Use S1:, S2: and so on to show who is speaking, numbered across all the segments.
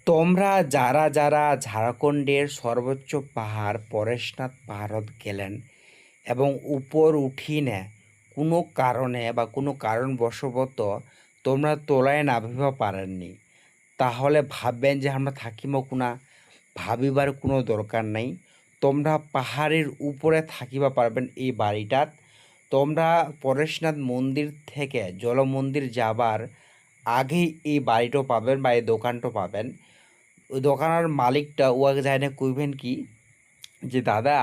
S1: তোমরা যারা যারা ঝাড়খণ্ডের সর্বোচ্চ পাহাড় পরেশনাথ পাহাড়ত গেলেন এবং উপর উঠিনে কোনো কারণে বা কোনো কারণবশত তোমরা তোলায় নামিবা পারেননি, তাহলে ভাববেন যে আমরা থাকিব কোনা, ভাবিবার কোনো দরকার নাই। তোমরা পাহাড়ের উপরে থাকিবা পারবেন এই বাড়িটাত। তোমরা পরেশনাথ মন্দির থেকে জল মন্দির যাবার আগেই এই বাড়িটাও পাবেন বা এই দোকানটাও পাবেন। ওই দোকানের মালিকটা ওয়াকে যায় না কইবেন কি যে দাদা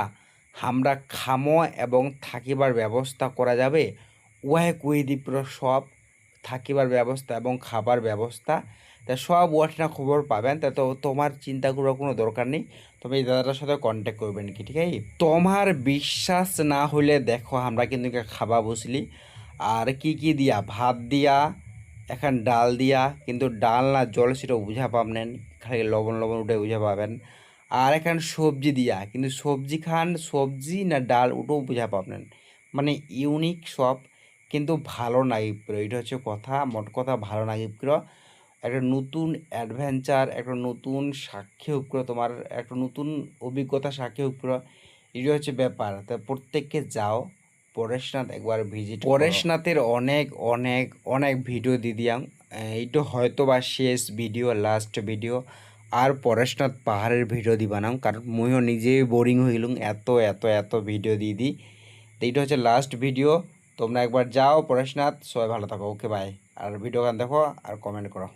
S1: আমরা খামো এবং থাকিবার ব্যবস্থা করা যাবে, ওয়াহে কই দি পুরো সব থাকিবার ব্যবস্থা এবং খাবার ব্যবস্থা, তা সব ওয়াঠনা খবর পাবেন। তা তো তোমার চিন্তা করার কোনো দরকার নেই, তুমি এই দাদাটার সাথে কন্ট্যাক্ট করবেন কি, ঠিক আছে? তোমার বিশ্বাস না হলে দেখো আমরা কিন্তু খাবা বসলি আর কি কি দিয়া ভাত দিয়া এখন ডাল দিয়া, কিন্তু ডাল না জল সেটা বুঝা পাবেন, খালি লবণ লবণ উঠে বুঝা পাবেন। আর এখন সবজি দিয়া, কিন্তু সবজি খান সবজি না ডাল ওটাও বুঝা পাবেন, মানে ইউনিক সব, কিন্তু ভালো নাগিব পুরো। এটা হচ্ছে কথা, মোট কথা ভালো নাগিব পুরো। একটা নতুন অ্যাডভেঞ্চার, একটা নতুন সাক্ষী উপর, তোমার একটা নতুন অভিজ্ঞতা সাক্ষী উপর, এটা হচ্ছে ব্যাপার। তা প্রত্যেককে যাও পরেশনাথ একবার ভিজিট। পরেশনাথের অনেক অনেক অনেক ভিডিও দিয়ে দিয়াম, এইটা হয়তো বা শেষ ভিডিও, লাস্ট ভিডিও। আর পরেশনাথ পাহাড়ের ভিডিও দিবানাম, কারণ মুইও নিজেই বোরিং হয়ে গেলুম এত এত এত ভিডিও দিয়ে দিই। তো এইটা হচ্ছে লাস্ট ভিডিও। তোমরা একবার যাও পরেশনাথ, সবাই ভালো থাকো, ওকে বাই। আর ভিডিও গান দেখো আর কমেন্ট করো।